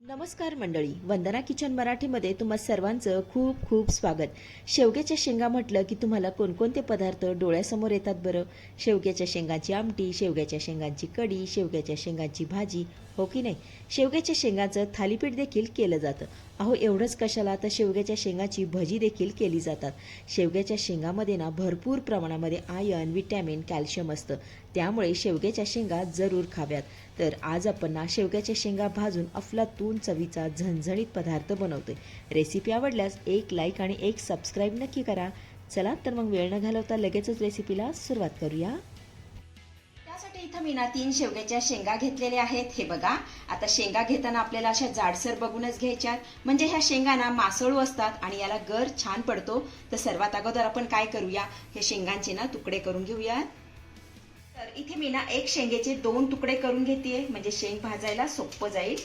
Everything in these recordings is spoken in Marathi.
नमस्कार मंडळी, वंदना किचन मराठीमध्ये तुम्हा सर्वांचं खूप खूप स्वागत. शेवग्याच्या शेंगा म्हटलं की तुम्हाला कोणकोणते पदार्थ डोळ्यासमोर येतात बरं? शेवग्याच्या शेंगाची आमटी, शेवग्याच्या शेंगांची कढी, शेवग्याच्या शेंगांची भाजी, हो की नाही? शेवग्याच्या शेंगाचं थालीपीठ देखील केलं जातं. अहो एवढंच कशाला, तर शेवग्याच्या शेंगाची भजी देखील केली जातात. शेवग्याच्या शेंगामध्ये ना भरपूर प्रमाणामध्ये आयर्न, विटॅमिन, कॅल्शियम असतं. त्यामुळे शेवग्याच्या शेंगा जरूर खाव्यात. तर आज आपण ना शेवग्याच्या शेंगा भाजून अफलातून चवीचा झणझणीत पदार्थ बनवतोय. रेसिपी आवडल्यास एक लाईक आणि एक सबस्क्राईब नक्की करा. चला तर मग वेळ न घालवता लगेचच रेसिपीला सुरुवात करूया. त्यासाठी इथं मी ना 3 शेवग्याच्या शेंगा घेतलेल्या आहेत. हे बघा, आता शेंगा घेताना आपल्याला अशा जाडसर बघूनच घ्यायच्यात, म्हणजे ह्या शेंगा ना मासळू असतात आणि याला गर छान पडतो. तर सर्वात अगोदर आपण काय करूया, हे शेंगांचे ना तुकडे करून घेऊया. तर इथे मी ना एक शेंगेचे 2 तुकडे करून घेतेय, म्हणजे शेंग भाजायला सोपं जाईल.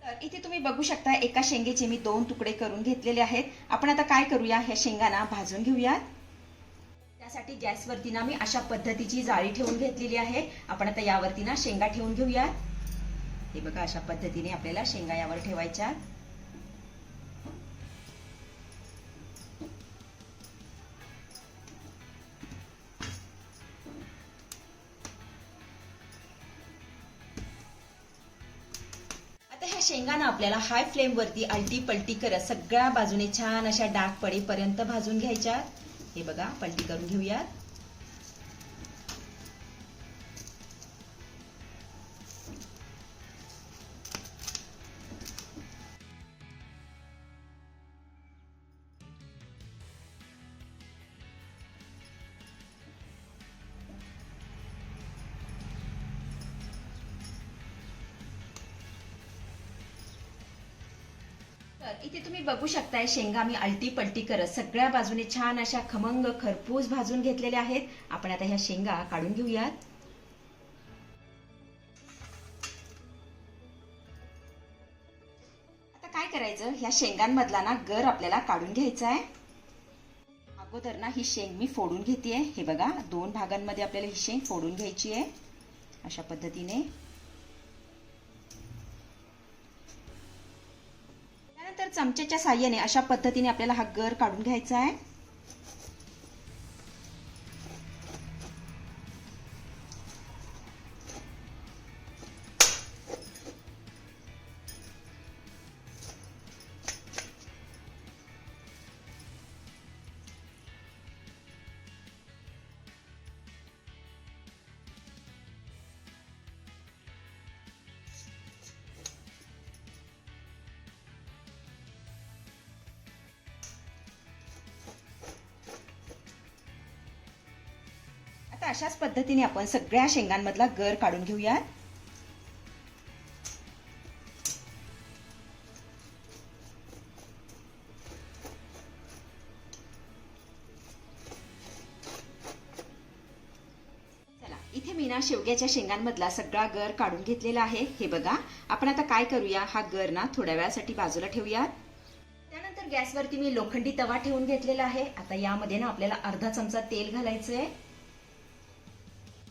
तर इथे तुम्ही बघू शकता, एका शेंगेचे मी 2 तुकडे करून घेतलेले आहेत. आपण आता काय करूया, ह्या शेंगांना भाजून घेऊयात. त्यासाठी गॅसवरती ना मी अशा पद्धतीची जाळी ठेवून घेतलेली आहे. आपण आता यावरती ना शेंगा ठेवून घेऊयात. हे बघा, अशा पद्धतीने आपल्याला शेंगा यावर ठेवायच्या. ह्या शेंगांना आपल्याला हाय फ्लेम वरती आलटी पलटी करत सगळ्या बाजूने छान अशा डाग पडेपर्यंत भाजून घ्यायच्या. हे बघा, पलटी करून घेऊयात. तर इथे तुम्ही बघू शकताय, शेंगा मी आलटी पलटी करत सगळ्या बाजूने छान अशा खमंग खरपूस भाजून घेतलेल्या आहेत. आपण आता ह्या शेंगा काढून घेऊयात. आता काय करायचं, ह्या शेंगांमधला ना गर आपल्याला काढून घ्यायचा आहे. अगोदर ना ही शेंग मी फोडून घेतेय. हे बघा, 2 भागांमध्ये आपल्याला ही शेंग फोडून घ्यायची आहे, अशा पद्धतीने. त्यानंतर चमच्याच्या साहाय्याने अशा पद्धतीने आपल्याला हा गर काढून घ्यायचा आहे. आता अशाच पद्धतीने आपण सगळ्या शेंगांमधला गर काढून घेऊयात. चला, इथे मी ना शेवग्याच्या शेंगांमधला सगळा गर काढून घेतलेला आहे. हे बघा, आपण आता काय करूया, हा गर ना थोड्या वेळासाठी बाजूला ठेवूयात. त्यानंतर गॅसवरती मी लोखंडी तवा ठेवून घेतलेला आहे. आता यामध्ये ना आपल्याला अर्धा चमचा तेल घालायचंय.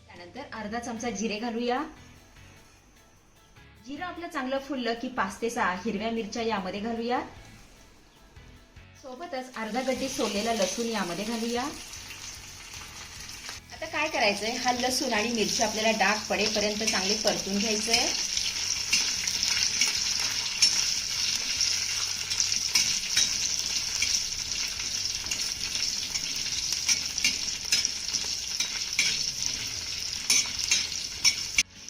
त्यानंतर अर्धा चमचा जिरे घालूया. जिरं आपलं चांगलं फुललं की 5 ते 6 हिरव्या मिरच्या यामध्ये घालूया. सोबतच अर्धा गड्डी सोललेला लसूण यामध्ये घालूया. आता काय करायचंय, हा लसूण आणि मिरची आपल्याला डाग पडेपर्यंत चांगले परतून घ्यायचंय.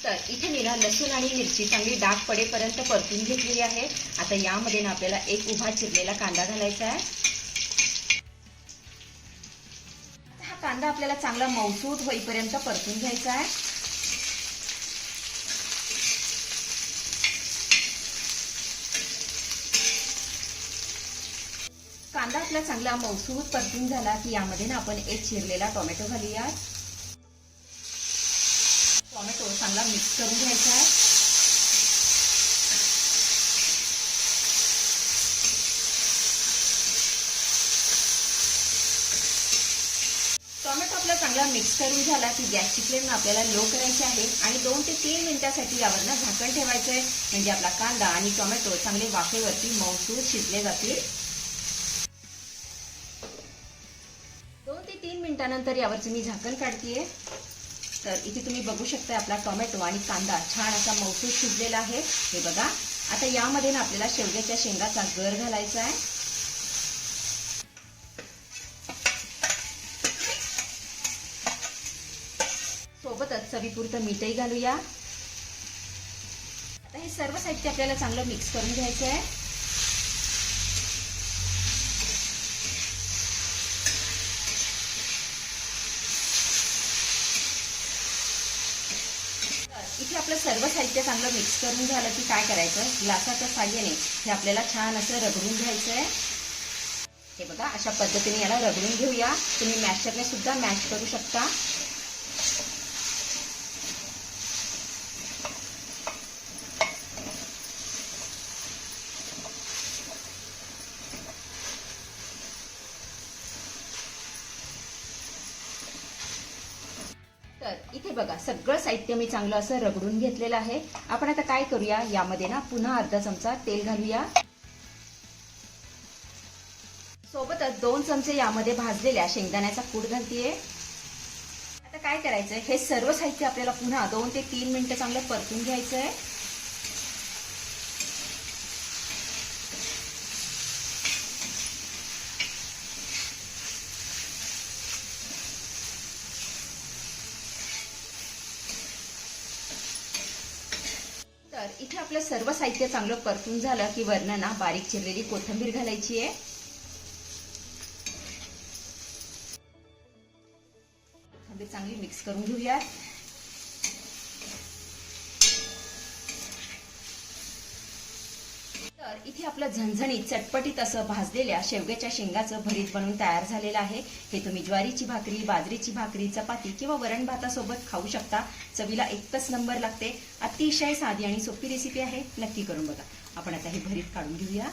तर इथे मी ना लसूण आणि मिरची चांगली डाग पडेपर्यंत परतून घेतलेली आहे. आता यामध्ये ना आपल्याला एक उभा चिरलेला कांदा घालायचा आहे. हा कांदा आपल्याला चांगला मऊसूत होईपर्यंत परतून घ्यायचा आहे. कांदा आपला चांगला मऊसूत परतून झाला की यामध्ये ना आपण एक चिरलेला टोमॅटो घालूया. टोमॅटो चांगला मिक्स करून घ्यायचा आहे. आपला चांगला मिक्स करून झाला की गॅसची फ्लेम आपल्याला लो करायची आहे आणि 2 ते 3 मिनिटांसाठी यावर ना झाकण ठेवायचं आहे, म्हणजे आपला कांदा आणि टोमॅटो चांगले वाफेवरती मऊसूर शिजले जातील. 2 ते 3 मिनिटांनंतर यावरचं मी झाकण काढतेय. तर इथे तुम्ही बघू शकता आपला टोमॅटो आणि कांदा छान असा मऊसूर शिजलेला आहे. हे बघा, आता यामध्ये ना आपल्याला शेवग्याच्या शेंगाचा गर घालायचा आहे. सोबतच चवीपुरतं मीठही घालूया. आता हे सर्व साहित्य आपल्याला चांगलं मिक्स करून घ्यायचं आहे. इथे आपलं सर्व साहित्य चांगलं मिक्स करून झालं की काय करायचं, ग्लासाच्या साहाय्याने हे आपल्याला छान असं रगडून घ्यायचं आहे. हे बघा, अशा पद्धतीने याला रगडून घेऊया. तुम्ही मॅशरने सुद्धा मॅश करू शकता. तर इथे बघा, सगळं साहित्य मी चांगलं असं रगडून घेतलेलं आहे. आपण आता काय करूया, यामध्ये ना पुन्हा अर्धा चमचा तेल घालूया. सोबतच 2 चमचे यामध्ये भाजलेल्या शेंगदाण्याचा कूट घालतीये. आता काय करायचंय, हे सर्व साहित्य आपल्याला पुन्हा 2 ते 3 मिनिटं चांगलं परतून घ्यायचंय. तर इथे आपलं सर्व साहित्य चांगलं परतून झालं की वरनं ना बारीक चिरलेली कोथिंबीर घालायची आहे. कोथिंबीर चांगली मिक्स करून घेऊया. तर इथे आपलं झणझणीत चटपटीत असं भाजलेल्या शेवग्याच्या शेंगाचं भरीत बनवून तयार झालेलं आहे. हे तुम्ही ज्वारीची भाकरी, बाजरीची भाकरी, चपाती किंवा वरण भातासोबत खाऊ शकता. चवीला एकच नंबर लागते. अतिशय साधी आणि सोपी रेसिपी आहे. नक्की करून बघा. आपण आता हे भरीत काढून घेऊया.